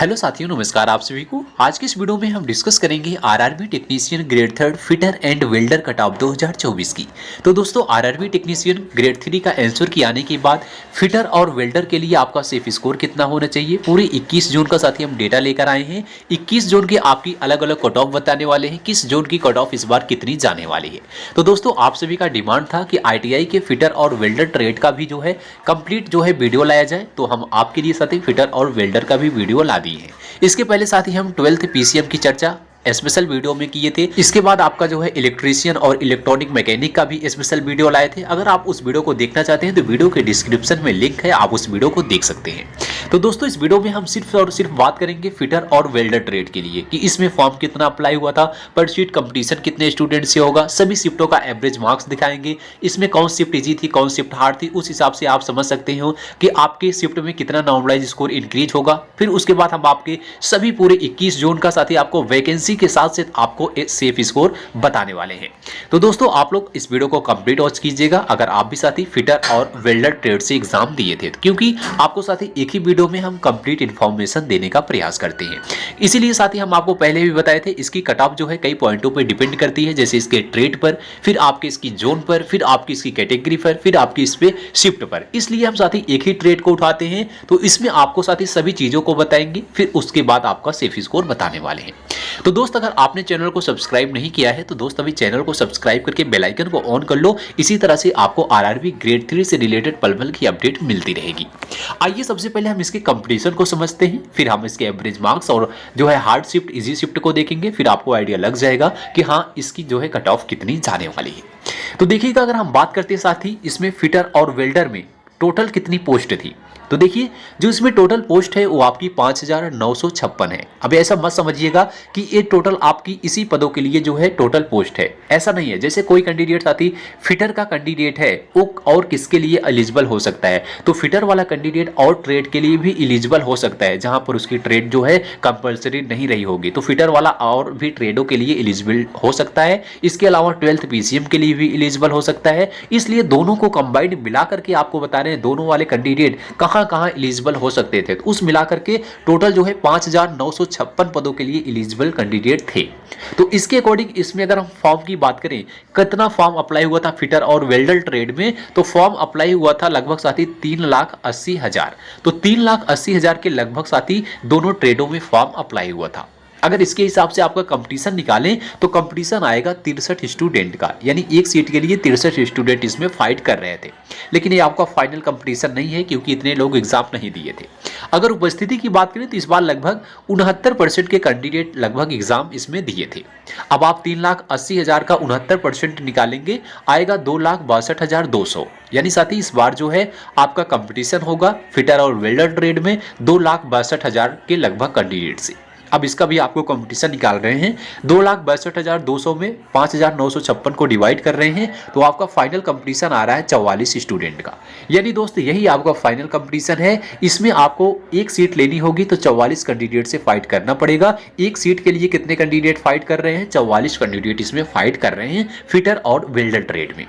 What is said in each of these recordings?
Hello साथियों, नमस्कार आप सभी को। आज की इस वीडियो में हम डिस्कस करेंगे RRB technician grade 3 fitter and welder cut off 2024 की। तो दोस्तों, आरआरबी टेक्नीशियन ग्रेड 3 का आंसर की आने के बाद फिटर और वेल्डर के लिए आपका सेफ स्कोर कितना होना चाहिए, पूरे 21 जोन का साथी हम डेटा लेकर आए हैं। 21 जोन के आपकी अलग अलग कट ऑफ बताने वाले हैं, किस जोन की कट ऑफ इस बार कितनी जाने वाली है। तो दोस्तों, आप सभी का डिमांड था कि आईटीआई के फिटर और वेल्डर ट्रेड का भी जो है कंप्लीट जो है वीडियो लाया जाए, तो हम आपके लिए साथी फिटर और वेल्डर का भी वीडियो ला दिए हैं। इसके पहले साथ ही हम 12th पीसीएम की चर्चा स्पेशल वीडियो में किए थे। इसके बाद आपका जो है इलेक्ट्रीशियन और इलेक्ट्रॉनिक मैकेनिक का भी स्पेशल वीडियो लाए थे। अगर आप उस वीडियो को देखना चाहते हैं तो वीडियो के डिस्क्रिप्शन में लिंक है, आप उस वीडियो को देख सकते हैं। तो दोस्तों, इस वीडियो में हम सिर्फ और सिर्फ बात करेंगे फिटर और वेल्डर ट्रेड के लिए कि इसमें फॉर्म कितना अप्लाई हुआ था, पर शीट कंपटीशन कितने स्टूडेंट से होगा, सभी शिफ्टों का एवरेज मार्क्स दिखाएंगे। इसमें कौन शिफ्ट इजी थी, कौन शिफ्ट हार्ड थी, उस हिसाब से आप समझ सकते हो कि आपके शिफ्ट में कितना नॉर्मलाइज स्कोर इंक्रीज होगा। फिर उसके बाद हम आपके सभी पूरे 21 जोन का साथ ही आपको वैकेंसी के साथ साथ आपको एक सेफ स्कोर बताने वाले हैं। तो दोस्तों, आप लोग इस वीडियो को कंप्लीट वॉच कीजिएगा अगर आप भी साथी फिटर और वेल्डर ट्रेड से एग्जाम दिए थे, क्योंकि आपको साथी एक ही वीडियो में हम कंप्लीट इंफॉर्मेशन देने का प्रयास करते हैं। इसीलिए साथी हम आपको पहले भी बताए थे, इसकी कट ऑफ जो है कई पॉइंटों पर डिपेंड करती है, जैसे इसके ट्रेड पर, फिर आपके इसकी जोन पर, फिर आपकी इसकी कैटेगरी पर, फिर आपकी इस पे शिफ्ट पर। इसलिए हम साथी एक ही ट्रेड को उठाते हैं, तो इसमें आपको साथी सभी चीजों को बताएंगे, फिर उसके बाद आपका सेफ स्कोर बताने वाले हैं। तो दोस्त, अगर आपने चैनल को सब्सक्राइब नहीं किया है तो दोस्त अभी चैनल को सब्सक्राइब करके बेल आइकन को ऑन कर लो। इसी तरह से आपको आरआरबी ग्रेड 3 से रिलेटेड पल पल की अपडेट मिलती रहेगी। आइए सबसे पहले हम इसके कंपटीशन को समझते हैं, फिर हम इसके एवरेज मार्क्स और जो है हार्ड शिफ्ट इजी शिफ्ट को देखेंगे। फिर आपको आइडिया लग जाएगा कि हाँ, इसकी जो है कट ऑफ कितनी जाने वाली है। तो देखिएगा, अगर हम बात करते हैं साथी इसमें फिटर और वेल्डर में टोटल कितनी पोस्ट थी, तो देखिए जो इसमें टोटल पोस्ट है वो आपकी 5956 है। अब ऐसा मत समझिएगा कि ये टोटल आपकी इसी पदों के लिए जो है टोटल पोस्ट है, ऐसा नहीं है। जैसे कोई कैंडिडेट साथी फिटर का कैंडिडेट है, वो और किसके लिए एलिजिबल हो सकता है, तो फिटर वाला कैंडिडेट और ट्रेड के लिए भी एलिजिबल हो सकता है, जहां पर उसकी ट्रेड जो है कंपलसरी नहीं रही होगी, तो फिटर वाला और भी ट्रेडों के लिए एलिजिबल हो सकता है। इसके अलावा 12th पीसीएम के लिए भी एलिजिबल हो सकता है। इसलिए दोनों को कंबाइंड मिला करके आपको बता रहे हैं दोनों वाले कैंडिडेट कहां एलिजिबल हो सकते थे। तो उस मिलाकर के टोटल जो है 5956 पदों के लिए एलिजिबल कैंडिडेट थे। तो इसके अकॉर्डिंग इसमें अगर हम फॉर्म की बात करें, कितना फॉर्म अप्लाई हुआ था फिटर और वेल्डर ट्रेड में, तो फॉर्म अप्लाई हुआ था लगभग साथी 3,80,000। तो 3,80,000 के लगभग साथी दोनों ट्रेडों में फॉर्म अप्लाई हुआ था। अगर इसके हिसाब से आपका कंपटीशन निकालें तो कंपटीशन आएगा 63 स्टूडेंट का, यानी एक सीट के लिए 63 स्टूडेंट इसमें फाइट कर रहे थे। लेकिन ये आपका फाइनल कंपटीशन नहीं है, क्योंकि इतने लोग एग्जाम नहीं दिए थे। अगर उपस्थिति की बात करें तो इस बार लगभग 69% के कैंडिडेट लगभग एग्जाम इसमें दिए थे। अब आप 3,80,000 का 69% निकालेंगे, आएगा 2,62,200। यानी साथ ही इस बार जो है आपका कंपटीशन होगा फिटर और वेल्डर ट्रेड में 2,62,000 के लगभग कैंडिडेट से। अब इसका भी आपको कंपटीशन निकाल रहे हैं, 2,62,200 में 5,956 को डिवाइड कर रहे हैं, तो आपका फाइनल कंपटीशन आ रहा है 44 स्टूडेंट का। यानी दोस्त, यही आपका फाइनल कंपटीशन है। इसमें आपको एक सीट लेनी होगी तो 44 कैंडिडेट से फाइट करना पड़ेगा। एक सीट के लिए कितने कैंडिडेट फाइट कर रहे हैं? 44 कैंडिडेट इसमें फाइट कर रहे हैं फिटर और वेल्डर ट्रेड में।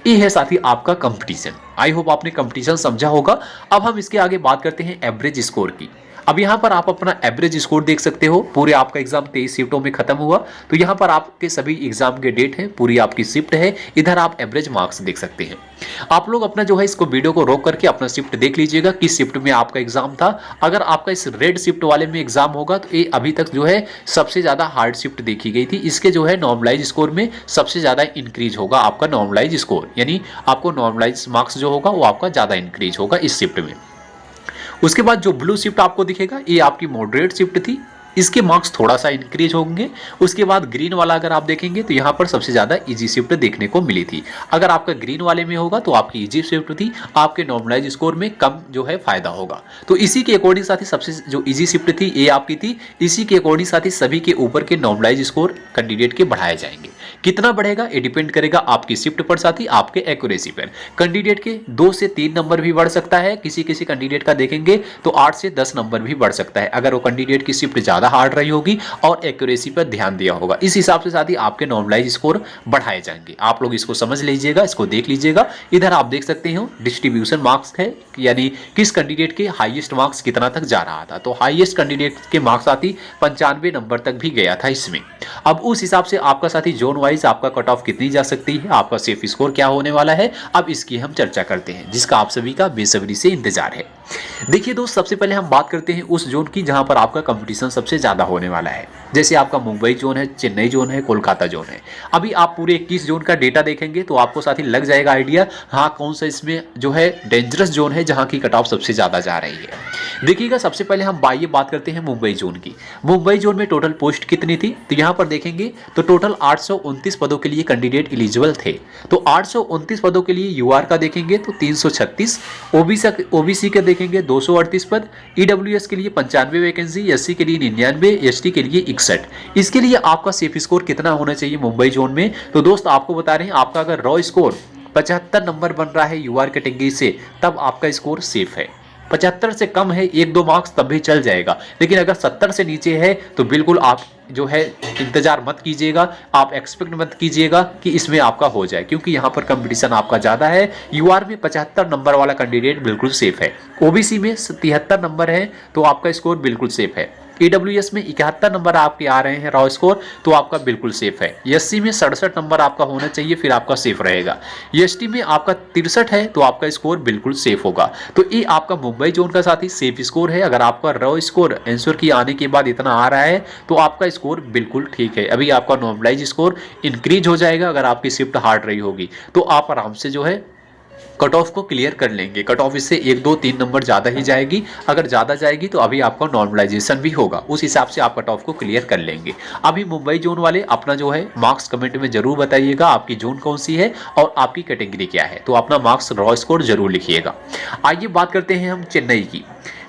ये है साथी आपका कंपटीशन। आई होप आपने कंपटीशन समझा होगा। अब हम इसके आगे बात करते हैं एवरेज स्कोर की। अब यहाँ पर आप अपना एवरेज स्कोर देख सकते हो। पूरे आपका एग्जाम 23 शिफ्टों में खत्म हुआ, तो यहाँ पर आपके सभी एग्जाम के डेट है, पूरी आपकी शिफ्ट है। इधर आप एवरेज मार्क्स देख सकते हैं। आप लोग अपना जो है इसको वीडियो को रोक करके अपना शिफ्ट देख लीजिएगा, किस शिफ्ट में आपका एग्जाम था। अगर आपका इस रेड शिफ्ट वाले में एग्जाम होगा तो ये अभी तक जो है सबसे ज्यादा हार्ड शिफ्ट देखी गई थी। इसके जो है नॉर्मलाइज स्कोर में सबसे ज्यादा इंक्रीज होगा आपका नॉर्मलाइज स्कोर, यानी आपको नॉर्मलाइज मार्क्स जो होगा वो आपका ज्यादा इंक्रीज होगा इस शिफ्ट में। उसके बाद जो ब्लू शिफ्ट आपको दिखेगा, ये आपकी मॉडरेट शिफ्ट थी, इसके मार्क्स थोड़ा सा इंक्रीज होंगे। उसके बाद ग्रीन वाला अगर आप देखेंगे तो यहाँ पर सबसे ज्यादा इजी शिफ्ट देखने को मिली थी। अगर आपका ग्रीन वाले में होगा तो आपकी इजी शिफ्ट थी, आपके नॉर्मलाइज स्कोर में कम जो है फायदा होगा। तो इसी के अकॉर्डिंग साथ ही सबसे जो इजी शिफ्ट थी ये आपकी थी, इसी के अकॉर्डिंग साथ ही सभी के ऊपर के नॉर्मलाइज स्कोर कैंडिडेट के बढ़ाए जाएंगे। कितना बढ़ेगा ये डिपेंड करेगा आपकी शिफ्ट पर, साथ ही आपके एक्यूरेसी पर। कैंडिडेट के 2 से 3 नंबर भी बढ़ सकता है, किसी किसी कैंडिडेट का देखेंगे तो 8 से 10 नंबर भी बढ़ सकता है, अगर वो कैंडिडेट की शिफ्ट ज्यादा हार्ड रही होगी और एक्यूरेसी पर ध्यान दिया होगा। इस हिसाब से साथ ही आपके नॉर्मलाइज स्कोर बढ़ाए जाएंगे। आप लोग इसको समझ लीजिएगा, इसको देख लीजिएगा। इधर आप देख सकते हो डिस्ट्रीब्यूशन मार्क्स है, यानी किस कैंडिडेट के हाईएस्ट मार्क्स कितना तक जा रहा था। तो हाईएस्ट कैंडिडेट के मार्क्स आती 95 नंबर तक भी गया था इसमें। अब उस हिसाब से आपका साथी जोन वाइज आपका कट ऑफ कितनी जा सकती है, आपका सेफ स्कोर क्या होने वाला है, अब इसकी हम चर्चा करते हैं, जिसका आप सभी का बेसब्री से इंतजार है। देखिए दोस्त, सबसे पहले हम बात करते हैं उस जोन की जहां पर आपका कंपटीशन सबसे ज्यादा होने वाला है। जैसे आपका मुंबई जोन है, चेन्नई जोन है, कोलकाता जोन है। अभी आप पूरे 21 जोन का डेटा देखेंगे तो आपको साथ ही लग जाएगा आइडिया, हाँ कौन सा इसमें जो है डेंजरस जोन है जहां की कट ऑफ सबसे ज्यादा जा रही है। देखिएगा, सबसे पहले हम बाइए बात करते हैं मुंबई जोन की। मुंबई जोन में टोटल पोस्ट कितनी थी, तो यहां पर देखेंगे तो टोटल 829 पदों के लिए कैंडिडेट एलिजिबल थे। तो 829 पदों के लिए यूआर का देखेंगे तो 336, ओबीसी के देखेंगे 238 पद, ईडब्ल्यूएस के लिए 95 वैकेंसी, एससी के लिए 99, एसटी के लिए 61। इसके लिए आपका सेफ स्कोर कितना होना चाहिए मुंबई जोन में, तो दोस्त आपको बता रहे हैं, आपका अगर रॉ स्कोर 75 नंबर बन रहा है यूआर कैटेगरी से, तब आपका स्कोर सेफ है। 75 से कम है 1-2 मार्क्स तब भी चल जाएगा, लेकिन अगर 70 से नीचे है तो बिल्कुल आप जो है इंतजार मत कीजिएगा, आप एक्सपेक्ट मत कीजिएगा कि इसमें आपका हो जाए, क्योंकि यहाँ पर कंपटीशन आपका ज़्यादा है। यूआर में 75 नंबर वाला कैंडिडेट बिल्कुल सेफ है, ओबीसी में 73 नंबर है तो आपका स्कोर बिल्कुल सेफ है, ईडब्ल्यूएस में 71 नंबर आपके आ रहे हैं रॉ स्कोर तो आपका बिल्कुल सेफ है, एससी में 67 नंबर आपका होना चाहिए फिर आपका सेफ रहेगा, एसटी में आपका 63 है तो आपका स्कोर बिल्कुल सेफ होगा। तो ये आपका मुंबई जोन का साथ ही सेफ स्कोर है। अगर आपका रॉ स्कोर आंसर की आने के बाद इतना आ रहा है तो आपका स्कोर बिल्कुल ठीक है। अभी आपका नॉर्मलाइज स्कोर इंक्रीज हो जाएगा, अगर आपकी शिफ्ट हार्ड रही होगी तो आप आराम से जो है कट ऑफ को क्लियर कर लेंगे। कट ऑफ इससे 1-2-3 नंबर ज़्यादा ही जाएगी, अगर ज़्यादा जाएगी तो अभी आपका नॉर्मलाइजेशन भी होगा, उस हिसाब से आप कट ऑफ को क्लियर कर लेंगे। अभी मुंबई जोन वाले अपना जो है मार्क्स कमेंट में जरूर बताइएगा, आपकी जोन कौन सी है और आपकी कैटेगरी क्या है, तो अपना मार्क्स रॉ स्कोर जरूर लिखिएगा। आइए बात करते हैं हम चेन्नई की।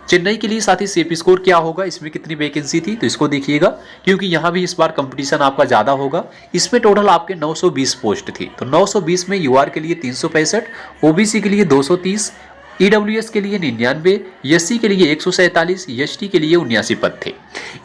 चेन्नई के लिए साथ ही सेफ स्कोर क्या होगा, इसमें कितनी वैकेंसी थी, तो इसको देखिएगा, क्योंकि यहाँ भी इस बार कंपटीशन आपका ज़्यादा होगा। इसमें टोटल आपके 920 पोस्ट थी, तो 920 में यूआर के लिए 365, ओबीसी के लिए 230, ईडब्ल्यूएस के लिए 99, एससी के लिए 147, एसटी के लिए 79 पद थे।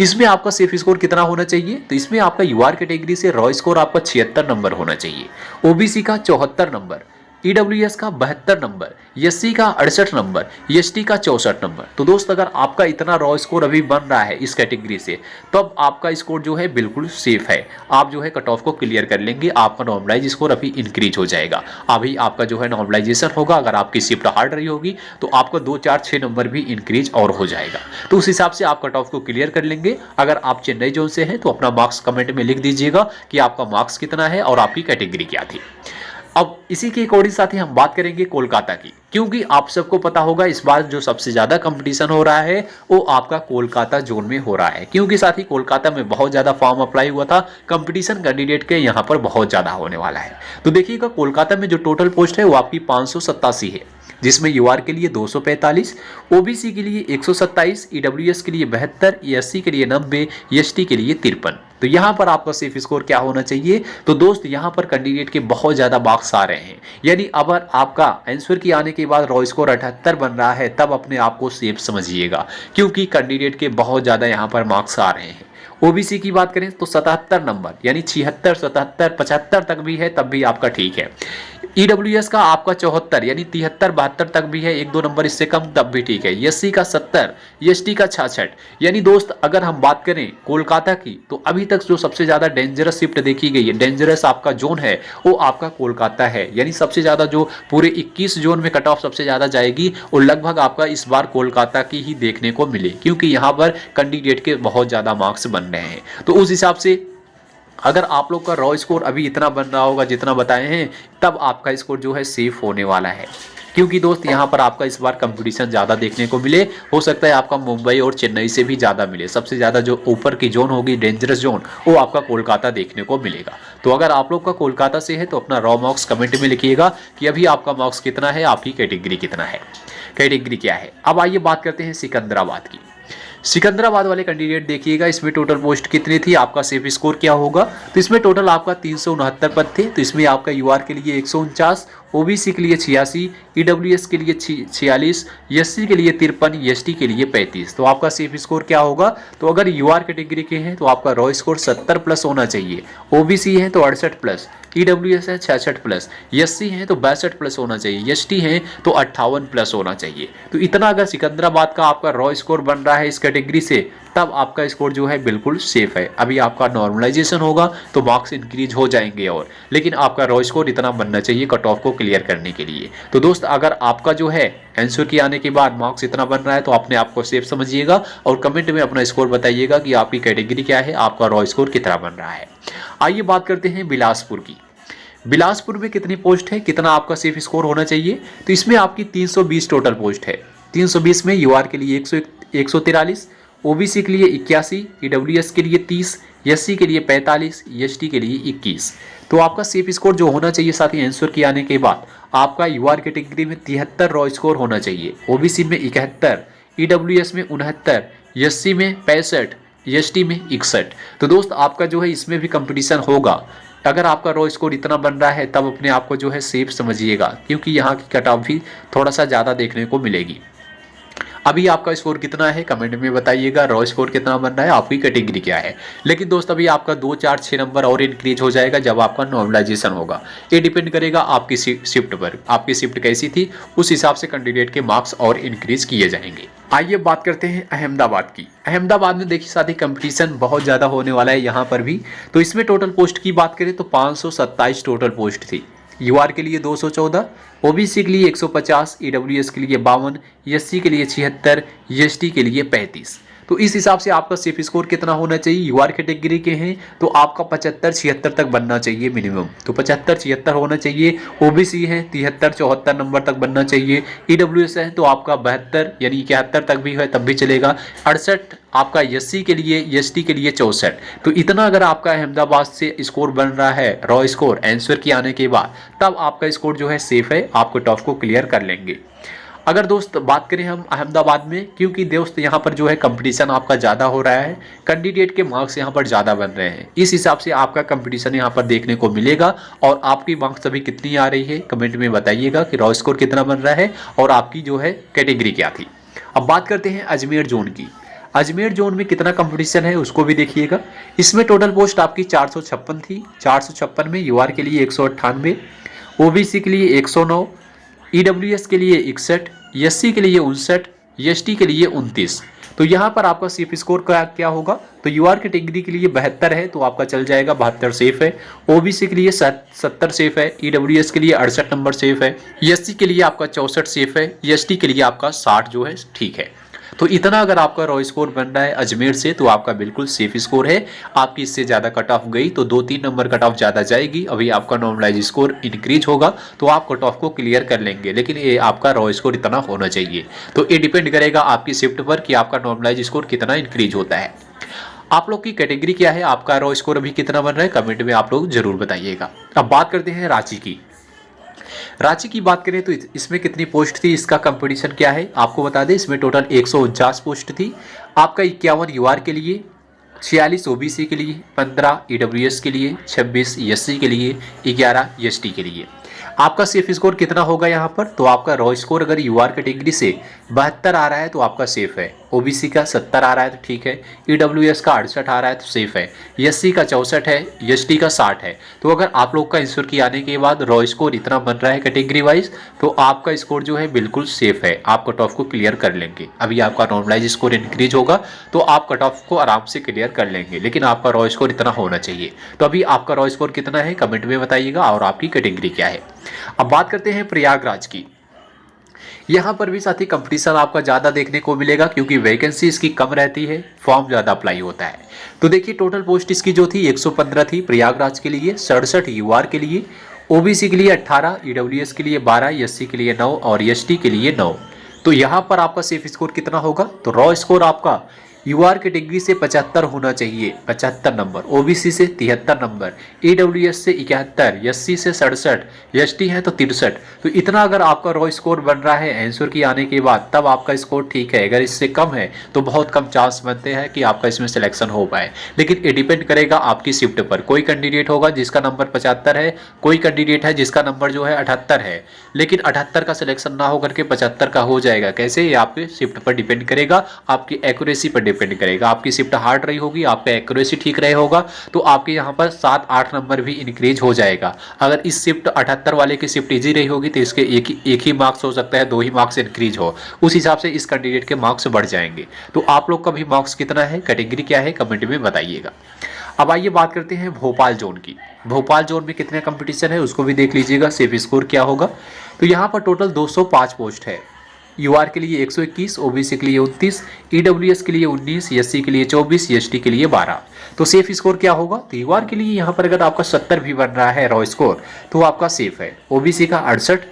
इसमें आपका सेफ स्कोर कितना होना चाहिए, तो इसमें आपका यूआर कैटेगरी से रॉ स्कोर आपका 76 नंबर होना चाहिए, ओबीसी का 74 नंबर, ईडब्ल्यूएस का 72 नंबर, एससी का 68 नंबर, एसटी का 64 नंबर। तो दोस्त अगर आपका इतना रॉ स्कोर अभी बन रहा है इस कैटेगरी से, तब आपका स्कोर जो है बिल्कुल सेफ है, आप जो है कट ऑफ को क्लियर कर लेंगे, आपका नॉर्मलाइज स्कोर अभी इंक्रीज हो जाएगा। अभी आपका जो है नॉर्मलाइजेशन होगा, अगर आपकी शिफ्ट हार्ड रही होगी तो आपका 2, 4, 6 नंबर भी इंक्रीज और हो जाएगा, तो उस हिसाब से आप कट ऑफ को क्लियर कर लेंगे। अगर आप चेन्नई जोन से हैं तो अपना मार्क्स कमेंट में लिख दीजिएगा कि आपका मार्क्स कितना है और आपकी कैटेगरी क्या थी। अब इसी के अकॉर्डिंग साथ ही हम बात करेंगे कोलकाता की, क्योंकि आप सबको पता होगा इस बार जो सबसे ज्यादा कंपटीशन हो रहा है वो आपका कोलकाता जोन में हो रहा है, क्योंकि साथ ही कोलकाता में बहुत ज्यादा फॉर्म अप्लाई हुआ था, कंपटीशन कैंडिडेट के यहाँ पर बहुत ज्यादा होने वाला है। तो देखिएगा, कोलकाता में जो टोटल पोस्ट है वो आपकी 587 है, जिसमें यूआर के लिए 245, ओबीसी के लिए 127, ईडब्ल्यूएस के लिए 72, एससी के लिए 90, एसटी के लिए 53। तो यहाँ पर आपका सेफ स्कोर क्या होना चाहिए, तो दोस्त यहाँ पर कैंडिडेट के बहुत ज़्यादा मार्क्स आ रहे हैं, यानी अगर आपका आंसर की आने के बाद रॉ स्कोर 78 बन रहा है तब अपने आप को सेफ समझिएगा, क्योंकि कैंडिडेट के बहुत ज़्यादा यहाँ पर मार्क्स आ रहे हैं। ओबीसी की बात करें तो 77 नंबर, यानी 76, 77, 75 तक भी है तब भी आपका ठीक है। ईडब्ल्यूएस का आपका 74, यानी 73, 72 तक भी है, 1-2 नंबर इससे कम तब भी ठीक है। एससी का 70, एसटी का 66। यानी दोस्त अगर हम बात करें कोलकाता की तो अभी तक जो सबसे ज्यादा डेंजरस शिफ्ट देखी गई है, डेंजरस आपका जोन है वो आपका कोलकाता है, यानी सबसे ज्यादा जो पूरे 21 जोन में कट ऑफ सबसे ज्यादा जाएगी वो लगभग आपका इस बार कोलकाता की ही देखने को मिले, क्योंकि यहाँ पर कैंडिडेट के बहुत ज्यादा मार्क्स बन रहे हैं। तो उस हिसाब से अगर आप लोग का रॉ स्कोर अभी इतना बन रहा होगा जितना बताए हैं, तब आपका स्कोर जो है सेफ होने वाला है, क्योंकि दोस्त यहाँ पर आपका इस बार कंपटीशन ज़्यादा देखने को मिले, हो सकता है आपका मुंबई और चेन्नई से भी ज़्यादा मिले। सबसे ज़्यादा जो ऊपर की जोन होगी डेंजरस जोन, वो आपका कोलकाता देखने को मिलेगा। तो अगर आप लोग का कोलकाता से है तो अपना रॉ मार्क्स कमेंट में लिखिएगा कि अभी आपका मार्क्स कितना है, आपकी कैटेगरी कितना है, कैटेगरी क्या है। अब आइए बात करते हैं सिकंदराबाद की। सिकंदराबाद वाले कैंडिडेट देखिएगा, इसमें टोटल पोस्ट कितनी थी, आपका सेफ स्कोर क्या होगा। तो इसमें टोटल आपका 369 पद थे। तो इसमें आपका यूआर के लिए 149, ओबीसी के लिए 86, ईडब्ल्यूएस के लिए 46, एससी के लिए 53, एसटी के लिए 35। तो आपका सेफ स्कोर क्या होगा, तो अगर यूआर कैटेगरी के हैं तो आपका रॉ स्कोर 70 प्लस होना चाहिए, ओबीसी है तो 68 प्लस, ईडब्ल्यूएस है 66 प्लस, एससी है तो 62 प्लस होना चाहिए, एसटी है तो 58 प्लस होना चाहिए। तो इतना अगर सिकंदराबाद का आपका रॉ स्कोर बन रहा है इस कैटेगरी से, तब आपका स्कोर जो है बिल्कुल सेफ है। अभी आपका नॉर्मलाइजेशन होगा तो मार्क्स इंक्रीज हो जाएंगे और, लेकिन आपका रॉ स्कोर इतना बनना चाहिए कट ऑफ को क्लियर करने के लिए। तो दोस्त अगर आपका जो है आंसर की आने के बाद मार्क्स इतना बन रहा है तो अपने आप को सेफ समझिएगा और कमेंट में अपना स्कोर बताइएगा कि आपकी कैटेगरी क्या है, आपका रॉ स्कोर कितना बन रहा है। आइए बात करते हैं बिलासपुर की। बिलासपुर में कितनी पोस्ट है, कितना आपका सेफ स्कोर होना चाहिए। तो इसमें आपकी 320 टोटल पोस्ट है। 320 में यूआर के लिए 143, ओबीसी के लिए 81, ईडब्ल्यूएस के लिए 30, एससी के लिए 45, एसटी के लिए 21। तो आपका सेफ स्कोर जो होना चाहिए साथी आंसर की आने के बाद, आपका यूआर कैटेगरी में 73 रॉ स्कोर होना चाहिए, ओबीसी में 71, ईडब्ल्यूएस में 69, एससी में 65, एसटी में 61। तो दोस्त आपका जो है इसमें भी कंपटीशन होगा। अगर आपका रॉ स्कोर इतना बन रहा है तब अपने आप को जो है सेफ समझिएगा, क्योंकि यहाँ की कट ऑफ भी थोड़ा सा ज़्यादा देखने को मिलेगी। अभी आपका स्कोर कितना है कमेंट में बताइएगा, रॉ स्कोर कितना बन रहा है, आपकी कैटेगरी क्या है। लेकिन दोस्त अभी आपका 2, 4, 6 नंबर और इंक्रीज हो जाएगा जब आपका नॉर्मलाइजेशन होगा। ये डिपेंड करेगा आपकी शिफ्ट पर, आपकी शिफ्ट कैसी थी उस हिसाब से कैंडिडेट के मार्क्स और इंक्रीज किए जाएंगे। आइए बात करते हैं अहमदाबाद की। अहमदाबाद में देखिए साथी कंपटीशन बहुत ज़्यादा होने वाला है यहाँ पर भी। तो इसमें टोटल पोस्ट की बात करें तो 527 टोटल पोस्ट थी। यूआर के लिए 214, ओबीसी के लिए 150, ईडब्ल्यूएस के लिए 52, एससी के लिए 76, एसटी के लिए 35। तो इस हिसाब से आपका सेफ स्कोर कितना होना चाहिए, यूआर कैटेगरी के हैं तो आपका 75-76 तक बनना चाहिए मिनिमम। तो 75-76 होना चाहिए। ओबीसी है 73-74 नंबर तक बनना चाहिए। ईडब्ल्यूएस है तो आपका 72 यानी 71 तक भी है तब भी चलेगा। 68 आपका एससी के लिए, एसटी के लिए 64। तो इतना अगर आपका अहमदाबाद से स्कोर बन रहा है रॉ स्कोर आंसर की आने के बाद, तब आपका स्कोर जो है सेफ है, आपको टॉप को क्लियर कर लेंगे। अगर दोस्त बात करें हम अहमदाबाद में, क्योंकि दोस्त यहाँ पर जो है कंपटीशन आपका ज़्यादा हो रहा है, कैंडिडेट के मार्क्स यहाँ पर ज़्यादा बन रहे हैं, इस हिसाब से आपका कंपटीशन यहाँ पर देखने को मिलेगा। और आपकी मार्क्स अभी कितनी आ रही है कमेंट में बताइएगा कि रॉ स्कोर कितना बन रहा है और आपकी जो है कैटेगरी क्या थी। अब बात करते हैं अजमेर जोन की। अजमेर जोन में कितना कंपटीशन है उसको भी देखिएगा। इसमें टोटल पोस्ट आपकी 456 थी। 456 में यूआर के लिए 198, ओबीसी के लिए 109, ईडब्ल्यूएस के लिए 61, एससी के लिए 59, एसटी के लिए 29। तो यहाँ पर आपका सेफ स्कोर क्या होगा, तो यूआर कैटेगरी के लिए 72 है तो आपका चल जाएगा, 72 सेफ है। ओबीसी के लिए 70 सेफ है, ईडब्ल्यूएस के लिए 68 नंबर सेफ है, एससी के लिए आपका 64 सेफ है, एसटी के लिए आपका 60 जो है ठीक है। तो इतना अगर आपका रॉ स्कोर बन रहा है अजमेर से तो आपका बिल्कुल सेफ स्कोर है। आपकी इससे ज़्यादा कट ऑफ गई तो 2-3 नंबर कट ऑफ ज़्यादा जाएगी। अभी आपका नॉर्मलाइज स्कोर इंक्रीज होगा तो आप कट ऑफ को क्लियर कर लेंगे, लेकिन ये आपका रॉ स्कोर इतना होना चाहिए। तो ये डिपेंड करेगा आपकी शिफ्ट पर कि आपका नॉर्मलाइज स्कोर कितना इंक्रीज होता है। आप लोग की कैटेगरी क्या है, आपका रॉ स्कोर अभी कितना बन रहा है कमेंट में आप लोग जरूर बताइएगा। अब बात करते हैं रांची की। रांची की बात करें तो इसमें कितनी पोस्ट थी, इसका कंपटीशन क्या है आपको बता दें। इसमें टोटल 149 पोस्ट थी। आपका 51 यूआर के लिए, 46 ओबीसी के लिए, 15 ईडब्ल्यूएस के लिए, 26 एससी के लिए, 11 एसटी के लिए। आपका सेफ स्कोर कितना होगा यहाँ पर, तो आपका रॉ स्कोर अगर यूआर कैटेगरी से 72 आ रहा है तो आपका सेफ है, ओबीसी का 70 आ रहा है तो ठीक है, ईडब्ल्यूएस का 68 आ रहा है तो सेफ है, एससी का 64 है, एसटी का 60 है। तो अगर आप लोग का आंसर की आने के बाद रॉ स्कोर इतना बन रहा है कैटेगरी वाइज तो आपका स्कोर जो है बिल्कुल सेफ है, आप कट ऑफ को क्लियर कर लेंगे। अभी आपका नॉर्मलाइज स्कोर इंक्रीज होगा तो आप कट ऑफ को आराम से क्लियर कर लेंगे, लेकिन आपका रॉ स्कोर इतना होना चाहिए। तो अभी आपका रॉ स्कोर कितना है कमेंट में बताइएगा और आपकी कैटेगरी क्या है। अब बात करते हैं प्रयागराज की। यहाँ पर भी साथी कंपटीशन आपका ज़्यादा देखने को मिलेगा क्योंकि वैकेंसी इसकी कम रहती है, फॉर्म ज़्यादा अप्लाई होता है। तो देखिए टोटल पोस्ट इसकी जो थी 115 थी प्रयागराज के लिए, 67 यूआर के लिए, ओबीसी के लिए 18, ईडब्ल्यूएस के लिए 12, एससी के लिए 9 और एसटी के लिए 9। तो यहाँ पर आपका सेफ स्कोर कितना होगा, तो रॉ स्कोर आपका यूआर कैटेगरी से 75 होना चाहिए, 75 नंबर, ओबीसी से 73 नंबर, ईडब्ल्यूएस से 71, एससी से 67, एसटी है तो 63। तो इतना अगर आपका रॉ स्कोर बन रहा है आंसर की आने के बाद, तब आपका स्कोर ठीक है। अगर इससे कम है तो बहुत कम चांस बनते हैं कि आपका इसमें सिलेक्शन हो पाए। लेकिन ये डिपेंड करेगा आपकी शिफ्ट पर। कोई कैंडिडेट होगा जिसका नंबर 75 है, कोई कैंडिडेट है जिसका नंबर जो है 78 है, लेकिन 78 का सिलेक्शन ना होकर के 75 का हो जाएगा। कैसे? ये आपके शिफ्ट पर डिपेंड करेगा, आपकी एक्यूरेसी पर डिपेंड करेगा। आपकी शिफ्ट हार्ड रही होगी, आपका एक्यूरेसी ठीक रहे होगा, तो आपके यहाँ पर 7-8 नंबर भी इंक्रीज हो जाएगा। अगर इस शिफ्ट 78 वाले की शिफ्ट इजी रही होगी तो इसके एक ही मार्क्स हो सकता है, 2 ही मार्क्स इंक्रीज हो, उस हिसाब से इस कैंडिडेट के मार्क्स बढ़ जाएंगे। तो आप लोग का भी मार्क्स कितना है, कैटेगरी क्या है, कमेंट में बताइएगा। अब आइए बात करते हैं भोपाल जोन की। भोपाल जोन में कितने कंपटीशन है उसको भी देख लीजिएगा, सेफ स्कोर क्या होगा। तो यहाँ पर टोटल 205 पोस्ट है। यूआर के लिए 121, ओबीसी के लिए 29, ईडब्ल्यूएस के लिए 19, एससी के लिए 24, एसटी के लिए 12। तो सेफ स्कोर क्या होगा? तो यूआर के लिए यहाँ पर अगर आपका 70 भी बन रहा है रॉ स्कोर तो आपका सेफ है। ओबीसी का 68,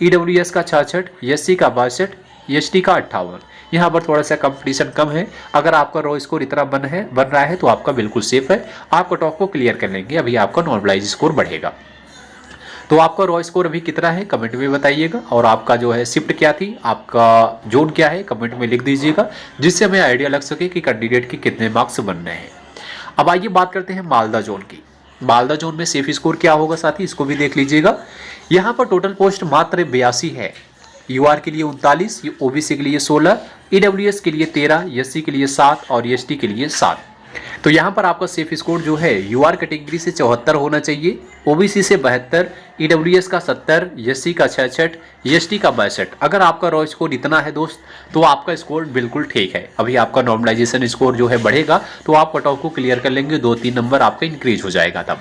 ईडब्ल्यूएस का 66, एससी का 62, एसटी का 58। यहाँ पर थोड़ा सा कंपटीशन कम है। अगर आपका रॉ स्कोर इतना बन रहा है तो आपका बिल्कुल सेफ है, आप कट ऑफ को क्लियर कर लेंगे, अभी आपका नॉर्मलाइज स्कोर बढ़ेगा। तो आपका रॉ स्कोर अभी कितना है कमेंट में बताइएगा, और आपका जो है शिफ्ट क्या थी, आपका जोन क्या है कमेंट में लिख दीजिएगा, जिससे हमें आइडिया लग सके कि कैंडिडेट के कितने मार्क्स बन रहे हैं। अब आइए बात करते हैं मालदा जोन की। मालदा जोन में सेफ स्कोर क्या होगा साथी, इसको भी देख लीजिएगा। यहाँ पर टोटल पोस्ट मात्र 82 है। यूआर के लिए 39, ओबीसी के लिए 16, ईडब्ल्यूएस के लिए 13, एससी के लिए 7 और एसटी के लिए 7। तो यहाँ पर आपका सेफ स्कोर जो है यूआर कैटेगरी से 74 होना चाहिए, ओबीसी से 72, ईडब्ल्यूएस का 70, एससी का 66, एसटी का 62। अगर आपका रॉ स्कोर इतना है दोस्त तो आपका स्कोर बिल्कुल ठीक है। अभी आपका नॉर्मलाइजेशन स्कोर जो है बढ़ेगा तो आप कट ऑफ को क्लियर कर लेंगे, 2-3 नंबर आपका इंक्रीज हो जाएगा तब।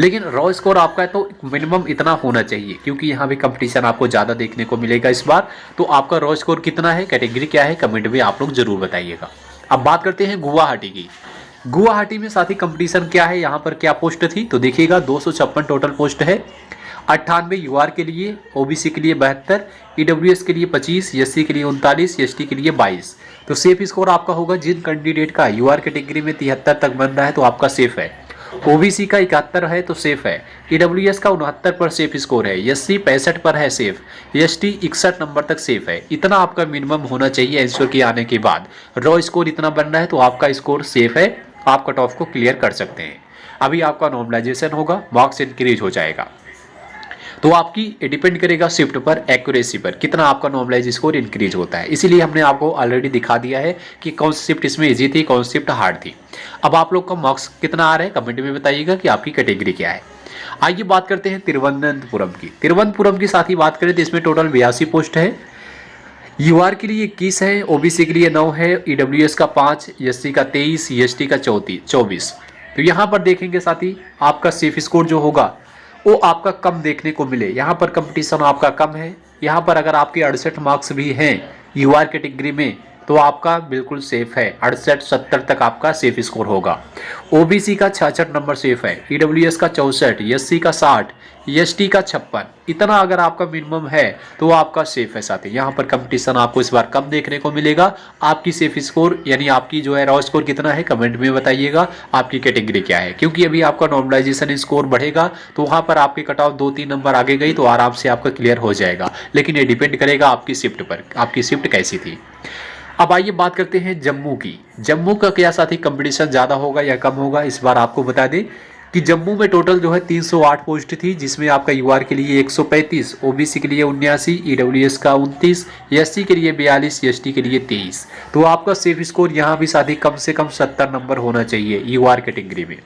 लेकिन रॉ स्कोर आपका है तो मिनिमम इतना होना चाहिए, क्योंकि यहाँ भी कंपटीशन आपको ज़्यादा देखने को मिलेगा इस बार। तो आपका रॉ स्कोर कितना है, कैटेगरी क्या है, कमेंट में आप लोग जरूर बताइएगा। अब बात करते हैं गुवाहाटी की। गुवाहाटी में साथी कंपटीशन क्या है, यहाँ पर क्या पोस्ट थी, तो देखिएगा 256 टोटल पोस्ट है। 98 यूआर के लिए, ओबीसी के लिए 72, ईडब्ल्यूएस के लिए 25, एससी के लिए 39, एसटी के लिए 22। तो सेफ स्कोर आपका होगा, जिन कैंडिडेट का यूआर कैटेगरी में 73 तक बन रहा है तो आपका सेफ है। ओबीसी का 71 है तो सेफ है, ईडब्ल्यूएस का 69 पर सेफ स्कोर है, एससी 65 पर है सेफ, एसटी 61 नंबर तक सेफ है। इतना आपका मिनिमम होना चाहिए आंसर के आने के बाद। रॉ स्कोर इतना बन रहा है तो आपका स्कोर सेफ है, आप कट ऑफ को क्लियर कर सकते हैं। अभी आपका नॉर्मलाइजेशन होगा, मार्क्स इंक्रीज हो जाएगा। तो आपकी डिपेंड करेगा शिफ्ट पर, एक्यूरेसी पर, कितना आपका नॉर्मलाइज स्कोर इंक्रीज होता है। इसीलिए हमने आपको ऑलरेडी दिखा दिया है कि कौन सी शिफ्ट इसमें इजी थी, कौन सी शिफ्ट हार्ड थी। अब आप लोग का मार्क्स कितना आ रहा है कमेंट में बताइएगा कि आपकी कैटेगरी क्या है। आइए बात करते हैं तिरुवनंतपुरम की। तिरुवनंतपुरम की साथ ही बात करें तो इसमें टोटल 82 पोस्ट है। यूआर के लिए 21 है, ओबीसी के लिए 9 है, ईडब्ल्यूएस का 5, एससी का 23, एसटी का 24। तो यहाँ पर देखेंगे साथी आपका सेफ स्कोर जो होगा वो आपका कम देखने को मिले। यहाँ पर कंपटीशन आपका कम है। यहाँ पर अगर आपके 68 मार्क्स भी हैं यूआर कैटेगरी में तो आपका बिल्कुल सेफ है, 68-70 तक आपका सेफ स्कोर होगा। ओबीसी का 66 नंबर सेफ है, ईडब्ल्यूएस का 64, एससी का 60, एसटी का 56। इतना अगर आपका मिनिमम है तो आपका सेफ है साथी। यहाँ पर कंपटीशन आपको इस बार कम देखने को मिलेगा। आपकी सेफ स्कोर यानी आपकी जो है रॉ स्कोर कितना है कमेंट में बताइएगा, आपकी कैटेगरी क्या है, क्योंकि अभी आपका नॉर्मलाइजेशन स्कोर बढ़ेगा तो वहाँ पर आपके कट ऑफ 2-3 नंबर आगे गई तो आराम से आपका क्लियर हो जाएगा। लेकिन ये डिपेंड करेगा आपकी शिफ्ट पर, आपकी शिफ्ट कैसी थी। अब आइए बात करते हैं जम्मू की। जम्मू का क्या साथी कंपटीशन ज़्यादा होगा या कम होगा, इस बार आपको बता दें कि जम्मू में टोटल जो है 308 पोस्ट थी, जिसमें आपका यूआर के लिए 135, ओबीसी के लिए 79, ईडब्ल्यूएस का 29, एससी के लिए 42, एसटी के लिए 23। तो आपका सेफ स्कोर यहाँ भी साथी कम से कम 70 नंबर होना चाहिए यूआर कैटेगरी में।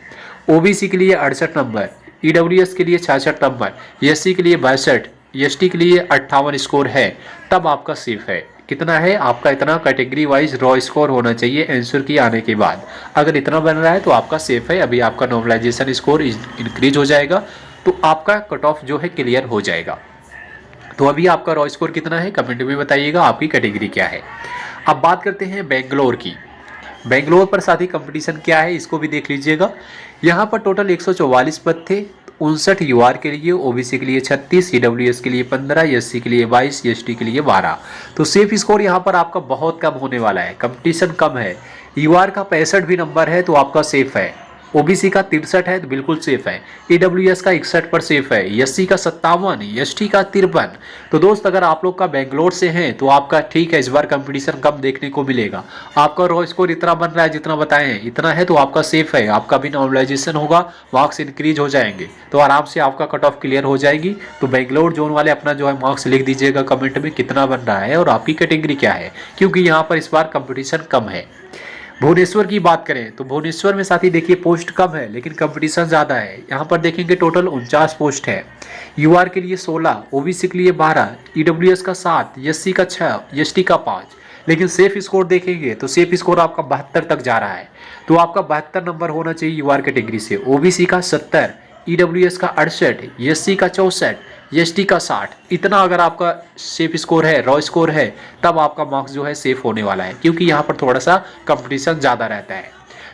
ओबीसी के लिए 68 नंबर, ईडब्ल्यूएस के लिए 66 नंबर, एससी के लिए 62, एसटी के लिए 58 स्कोर है, तब आपका सेफ है। कितना है आपका, इतना कैटेगरी वाइज रॉ स्कोर होना चाहिए आंसर की आने के बाद। अगर इतना बन रहा है तो आपका सेफ है। अभी आपका नॉर्मलाइजेशन स्कोर इंक्रीज हो जाएगा तो आपका कट ऑफ जो है क्लियर हो जाएगा। तो अभी आपका रॉ स्कोर कितना है कमेंट में बताइएगा, आपकी कैटेगरी क्या है। अब बात करते हैं बेंगलोर की। बेंगलोर पर साथी कंपटीशन क्या है इसको भी देख लीजिएगा। यहाँ पर टोटल 144 पद थे। 59 यूआर के लिए, ओबीसी के लिए 36, ईडब्ल्यूएस के लिए 15, एससी के लिए 22, एसटी के लिए 12। तो सेफ स्कोर यहाँ पर आपका बहुत कम होने वाला है, कंपटीशन कम है। यूआर का 65 भी नंबर है तो आपका सेफ है। ओबीसी का 63 है तो बिल्कुल सेफ है। ईडब्ल्यूएस का 61 पर सेफ है। एससी का 57, एसटी का 53। तो दोस्त अगर आप लोग का बेंगलोर से हैं तो आपका ठीक है, इस बार कंपटीशन कम देखने को मिलेगा। आपका रॉ स्कोर इतना बन रहा है जितना बताए हैं इतना है तो आपका सेफ है। आपका भी नॉर्मलाइजेशन होगा, मार्क्स इंक्रीज हो जाएंगे तो आराम से आपका कट ऑफ क्लियर हो जाएगी। तो बेंगलोर जोन वाले अपना जो है मार्क्स लिख दीजिएगा कमेंट में कितना बन रहा है और आपकी कैटेगरी क्या है, क्योंकि यहाँ पर इस बार कंपटीशन कम है। भुवनेश्वर की बात करें तो भुवनेश्वर में साथी देखिए पोस्ट कम है लेकिन कंपटीशन ज़्यादा है। यहाँ पर देखेंगे टोटल 49 पोस्ट है। यूआर के लिए 16, ओबीसी के लिए 12, ईडब्ल्यूएस का 7, एससी का 6, एसटी का 5। लेकिन सेफ स्कोर देखेंगे तो सेफ स्कोर आपका 72 तक जा रहा है। तो आपका 72 नंबर होना चाहिए यूआर कैटेगरी से। ओबीसी का 70, ईडब्ल्यूएस का 68, एससी का 64, एसटी का 60। इतना अगर आपका सेफ स्कोर है, रॉ स्कोर है, तब आपका मार्क्स जो है सेफ होने वाला है, क्योंकि यहाँ पर थोड़ा सा कंपटीशन ज़्यादा रहता है।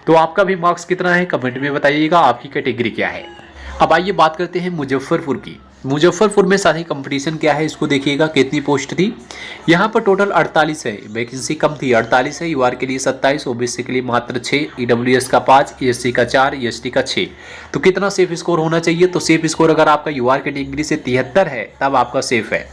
तो आपका भी मार्क्स कितना है कमेंट में बताइएगा, आपकी कैटेगरी क्या है। अब आइए बात करते हैं मुजफ्फरपुर की। मुजफ्फरपुर में साथी कंपटीशन क्या है इसको देखिएगा, कितनी पोस्ट थी। यहाँ पर टोटल 48 है, वैकेंसी कम थी, 48 है। यूआर के लिए 27, ओबीसी के लिए मात्र 6, ईडब्ल्यूएस का 5, एससी का 4, एसटी का 6। तो कितना सेफ स्कोर होना चाहिए, तो सेफ स्कोर अगर आपका यूआर कैटेगरी से 73 है तब आपका सेफ है।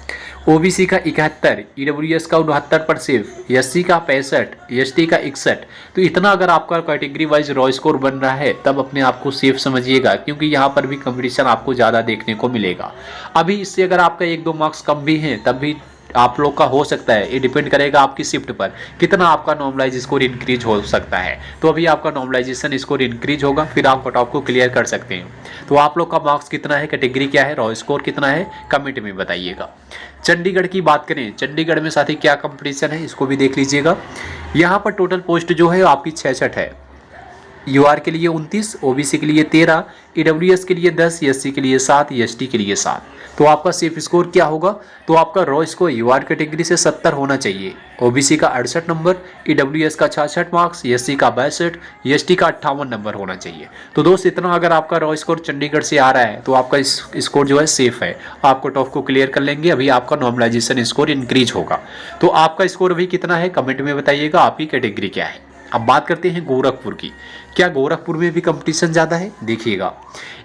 ओबीसी का 71, ईडब्ल्यूएस का 69 पर सेफ, एससी का 65, एसटी का 61। तो इतना अगर आपका कैटेगरी वाइज रॉ स्कोर बन रहा है तब अपने आप को सेफ समझिएगा, क्योंकि यहाँ पर भी कंपटीशन आपको ज़्यादा देखने को मिलेगा। अभी इससे अगर आपका 1-2 मार्क्स कम भी हैं तब भी आप लोग का हो सकता है। ये डिपेंड करेगा आपकी शिफ्ट पर कितना आपका नॉर्मलाइज स्कोर इंक्रीज हो सकता है। तो अभी आपका नॉर्मलाइजेशन स्कोर इंक्रीज होगा, फिर आप कट ऑफ को क्लियर कर सकते हैं। तो आप लोग का मार्क्स कितना है, कैटेगरी क्या है, रॉ स्कोर कितना है, कमेंट में बताइएगा। चंडीगढ़ की बात करें, चंडीगढ़ में साथी क्या कंपटीशन है इसको भी देख लीजिएगा। यहाँ पर टोटल पोस्ट जो है आपकी 66 है। यूआर के लिए 29, ओबीसी के लिए 13, ईडब्ल्यूएस के लिए 10, एससी के लिए 7, एसटी के लिए 7। तो आपका सेफ स्कोर क्या होगा, तो आपका रॉ स्कोर यूआर कैटेगरी से 70 होना चाहिए, ओबीसी का 68 नंबर, ईडब्ल्यूएस का 66 मार्क्स, एससी का 62, एसटी का 58 नंबर होना चाहिए। तो दोस्त इतना अगर आपका रॉ स्कोर चंडीगढ़ से आ रहा है तो आपका इस स्कोर जो है सेफ है, आप कट ऑफ को क्लियर कर लेंगे। अभी आपका नॉर्मलाइजेशन स्कोर इंक्रीज होगा। तो आपका स्कोर अभी कितना है कमेंट में बताइएगा, आपकी कैटेगरी क्या है। अब बात करते हैं गोरखपुर की। क्या गोरखपुर में भी कंपटीशन ज़्यादा है, देखिएगा।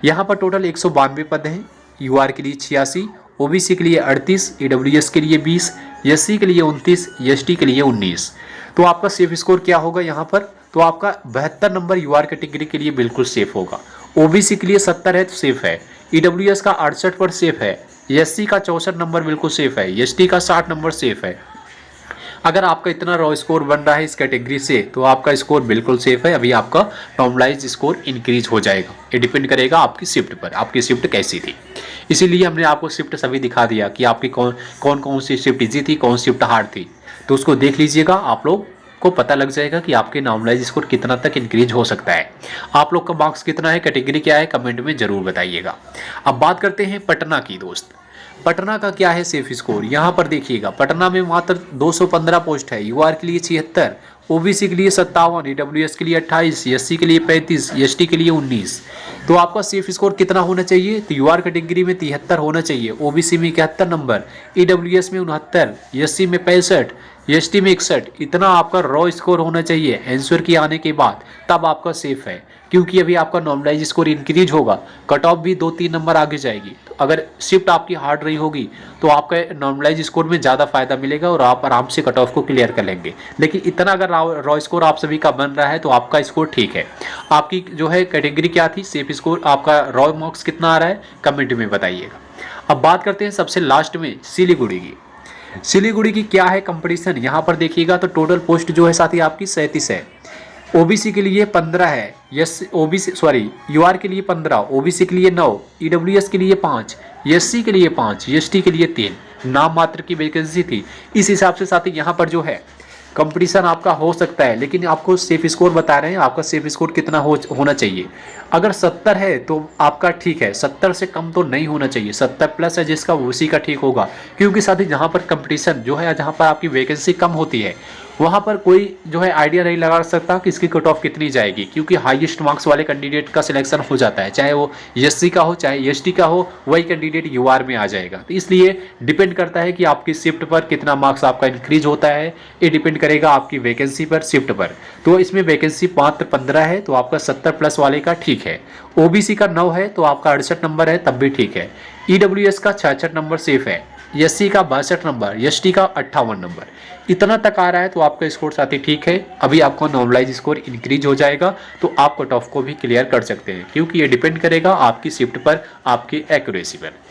यहाँ पर टोटल 192 पद हैं। यूआर के लिए 86, ओबीसी के लिए 38, ईडब्ल्यूएस के लिए 20, एससी के लिए 29, एसटी के लिए 19। तो आपका सेफ स्कोर क्या होगा यहाँ पर, तो आपका 72 नंबर यूआर कैटेगरी के लिए बिल्कुल सेफ होगा। ओबीसी के लिए 70 है तो सेफ है। ईडब्ल्यूएस का 68 पर सेफ है। एससी का 64 नंबर बिल्कुल सेफ है। एसटी का 60 नंबर सेफ है। अगर आपका इतना रॉ स्कोर बन रहा है इस कैटेगरी से तो आपका स्कोर बिल्कुल सेफ है। अभी आपका नॉर्मलाइज स्कोर इंक्रीज हो जाएगा। ये डिपेंड करेगा आपकी शिफ्ट पर, आपकी शिफ्ट कैसी थी। इसीलिए हमने आपको शिफ्ट सभी दिखा दिया कि आपकी कौन सी शिफ्ट इजी थी, कौन शिफ्ट हार्ड थी। तो उसको देख लीजिएगा, आप लोग को पता लग जाएगा कि आपके नॉर्मलाइज स्कोर कितना तक इंक्रीज हो सकता है। आप लोग का मार्क्स कितना है, कैटेगरी क्या है, कमेंट में जरूर बताइएगा। अब बात करते हैं पटना की। दोस्त पटना का क्या है सेफ स्कोर, यहाँ पर देखिएगा। पटना में मात्र 215 पोस्ट है। यूआर के लिए 76, ओबीसी के लिए 57, ईडब्ल्यूएस के लिए 28, एससी के लिए 35, एसटी के लिए 19। तो आपका सेफ स्कोर कितना होना चाहिए, तो यूआर कैटेगरी में 73 होना चाहिए, ओबीसी में 71 नंबर, ईडब्ल्यूएस में 69, एससी में 65, एसटी में 61। इतना आपका रॉ स्कोर होना चाहिए आंसर की आने के बाद, तब आपका सेफ है। क्योंकि अभी आपका नॉर्मलाइज स्कोर इंक्रीज होगा, कट ऑफ भी 2-3 नंबर आगे जाएगी। तो अगर शिफ्ट आपकी हार्ड रही होगी तो आपका नॉर्मलाइज स्कोर में ज़्यादा फायदा मिलेगा और आप आराम से कट ऑफ को क्लियर कर लेंगे। लेकिन इतना अगर रॉ स्कोर आप सभी का बन रहा है तो आपका स्कोर ठीक है। आपकी जो है कैटेगरी क्या थी, सेफ स्कोर, आपका रॉ मार्क्स कितना आ रहा है, कमेंट में बताइएगा। अब बात करते हैं सबसे लास्ट में सिलीगुड़ी की। सिलीगुड़ी की क्या है कंपटीशन, यहाँ पर देखिएगा तो टोटल पोस्ट जो है साथी आपकी 37 है। ओबीसी के लिए 15 है, यूआर के लिए 15, ओबीसी के लिए 9, ईडब्ल्यूएस के लिए 5, एससी के लिए 5, एसटी के लिए 3। नाम मात्र की वैकेंसी थी। इस हिसाब से साथी यहाँ पर जो है कंपटीशन आपका हो सकता है, लेकिन आपको सेफ स्कोर बता रहे हैं। आपका सेफ स्कोर कितना होना चाहिए, अगर 70 है तो आपका ठीक है, 70 से कम तो नहीं होना चाहिए। 70 प्लस है जिसका उसी का ठीक होगा। क्योंकि साथी जहाँ पर कंपटीशन जो है, जहाँ पर आपकी वैकेंसी कम होती है, वहाँ पर कोई जो है आइडिया नहीं लगा सकता कि इसकी कट ऑफ कितनी जाएगी, क्योंकि हाईएस्ट मार्क्स वाले कैंडिडेट का सिलेक्शन हो जाता है। चाहे वो एससी का हो चाहे एसटी का हो, वही कैंडिडेट यूआर में आ जाएगा। तो इसलिए डिपेंड करता है कि आपकी शिफ्ट पर कितना मार्क्स आपका इंक्रीज होता है। ये डिपेंड डिपेंड करेगा आपकी वैकेंसी पर, शिफ्ट पर। तो इसमें वैकेंसी मात्र 15 है तो आपका 70 प्लस वाले का ठीक है। ओबीसी का 9 है तो आपका 68 नंबर है, तब भी ठीक है। ईडब्ल्यूएस का 66 नंबर सेफ है, एससी का 62 नंबर, एसटी का 58 नंबर। इतना तक आ रहा है तो आपका स्कोर साथी ठीक है। अभी आपका नॉर्मलाइज स्कोर इंक्रीज हो जाएगा तो आप कट ऑफ को भी क्लियर कर सकते हैं, क्योंकि ये डिपेंड करेगा आपकी शिफ्ट पर, आपकी एक्यूरेसी पर।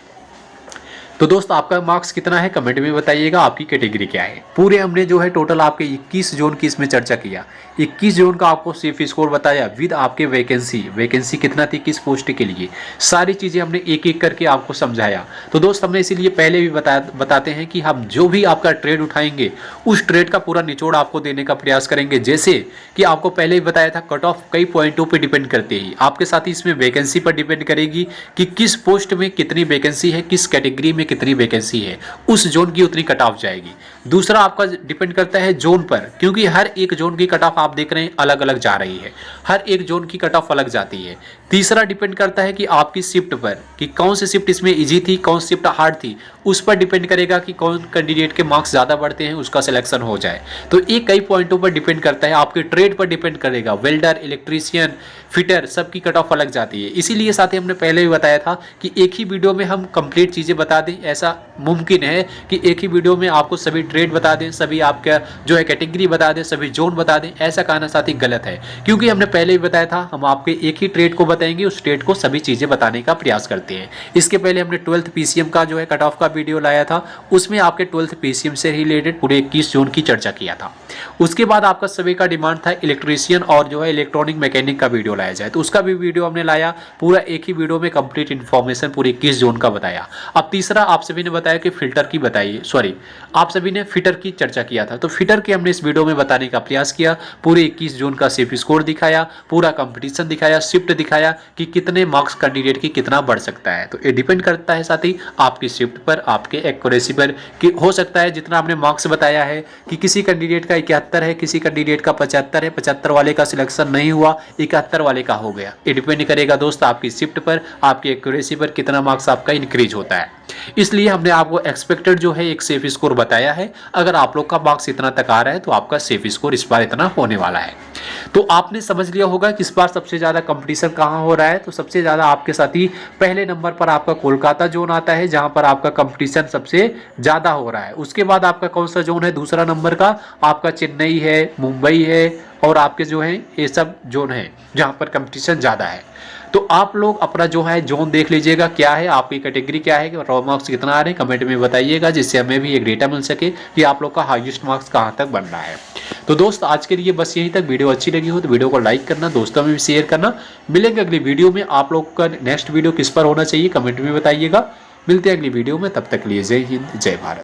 तो दोस्त आपका मार्क्स कितना है कमेंट में बताइएगा, आपकी कैटेगरी क्या है। पूरे हमने जो है टोटल आपके 21 जोन की इसमें चर्चा किया। 21 जोन का आपको सेफ स्कोर बताया विद आपके वैकेंसी कितना थी, किस पोस्ट के लिए, सारी चीज़ें हमने एक एक करके आपको समझाया। तो दोस्त हमने इसीलिए पहले भी बताते हैं कि हम जो भी आपका ट्रेड उठाएंगे उस ट्रेड का पूरा निचोड़ आपको देने का प्रयास करेंगे। जैसे कि आपको पहले ही बताया था, कट ऑफ कई पॉइंटों पर डिपेंड करते हैं, आपके साथ ही इसमें वैकेंसी पर डिपेंड करेगी कि किस पोस्ट में कितनी वैकेंसी है, किस कैटेगरी में कितनी वैकेंसी है, उस जोन की उतनी कट ऑफ जाएगी। दूसरा आपका डिपेंड करता है जोन पर, क्योंकि हर एक जोन की कट ऑफ आप देख रहे हैं अलग अलग जा रही है, हर एक जोन की कट ऑफ अलग जाती है। तीसरा डिपेंड करता है कि आपकी शिफ्ट पर, कि कौन सी शिफ्ट इसमें इजी थी, कौन सी शिफ्ट हार्ड थी, उस पर डिपेंड करेगा कि कौन कैंडिडेट के मार्क्स ज़्यादा बढ़ते हैं उसका सिलेक्शन हो जाए। तो ये कई पॉइंटों पर डिपेंड करता है, आपके ट्रेड पर डिपेंड करेगा। वेल्डर, इलेक्ट्रीशियन, फिटर सबकी कट ऑफ अलग जाती है। इसीलिए साथ ही हमने पहले भी बताया था कि एक ही वीडियो में हम कंप्लीट चीज़ें बता दें, ऐसा मुमकिन है कि एक ही वीडियो में आपको सभी ट्रेड बता दें, सभी आपका जो है कैटेगरी बता दें, सभी जोन बता दें। ऐसा कहना साथ ही गलत है, क्योंकि हमने पहले भी बताया था हम आपके एक ही ट्रेड को बताएंगे, उस ट्रेड को सभी चीज़ें बताने का प्रयास करते हैं। इसके पहले हमने 12th पीसीएम का जो है कट ऑफ का वीडियो लाया था, उसमें आपके 12th पीसीएम से रिलेटेड पूरे 21 जोन की चर्चा किया था। उसके बाद आपका सभी का डिमांड था इलेक्ट्रीशियन और जो है इलेक्ट्रॉनिक मैकेनिक का वीडियो लाया जाए, तो उसका भी वीडियो हमने लाया, पूरा एक ही वीडियो में कंप्लीट इन्फॉर्मेशन पूरे 21 जोन का बताया। अब तीसरा आप सभी ने बताया कि फिल्टर की बताइए, सॉरी आप सभी ने फिटर की चर्चा किया था, तो फिटर के हमने इस वीडियो में बताने का प्रयास किया। पूरे 21 जोन का सेफ स्कोर दिखाया, पूरा कंपटीशन दिखाया, शिफ्ट दिखाया कि कितने मार्क्स कैंडिडेट की कितना बढ़ सकता है। तो ये डिपेंड करता है साथ ही आपकी शिफ्ट पर, आपके एक्यूरेसी पर, कि हो सकता है जितना हमने मार्क्स बताया है कि किसी कैंडिडेट का 71 है, किसी कैंडिडेट का 75 है, 75 वाले का सिलेक्शन नहीं हुआ, 71 वाले का हो गया। ये डिपेंड करेगा दोस्त आपकी शिफ्ट पर, आपकी एक्यूरेसी पर, कितना मार्क्स आपका इंक्रीज होता है। इसलिए हमने आपको एक्सपेक्टेड जो है एक सेफ स्कोर बताया है। अगर आप लोग का मार्क्स इतना तक आ रहा है तो आपका सेफ स्कोर इस बार इतना होने वाला है। तो आपने समझ लिया होगा कि इस बार सबसे ज़्यादा कंपटीशन कहाँ हो रहा है। तो सबसे ज़्यादा आपके साथ ही पहले नंबर पर आपका कोलकाता जोन आता है, जहाँ पर आपका कंपटीशन सबसे ज़्यादा हो रहा है। उसके बाद आपका कौन सा जोन है दूसरा नंबर का, आपका चेन्नई है, मुंबई है, और आपके जो है ये सब जोन है जहाँ पर कंपटीशन ज़्यादा है। तो आप लोग अपना जो है जोन देख लीजिएगा, क्या है आपकी कैटेगरी, क्या है, रॉ मार्क्स कितना आ रहे हैं, कमेंट में बताइएगा, जिससे हमें भी एक डेटा मिल सके कि आप लोग का हाईएस्ट मार्क्स कहाँ तक बन रहा है। तो दोस्त आज के लिए बस यहीं तक। वीडियो अच्छी लगी हो तो वीडियो को लाइक करना, दोस्तों में भी शेयर करना। मिलेंगे अगली वीडियो में। आप लोग का नेक्स्ट वीडियो किस पर होना चाहिए कमेंट में बताइएगा। मिलते हैं अगली वीडियो में, तब तक के लिए जय हिंद, जय भारत।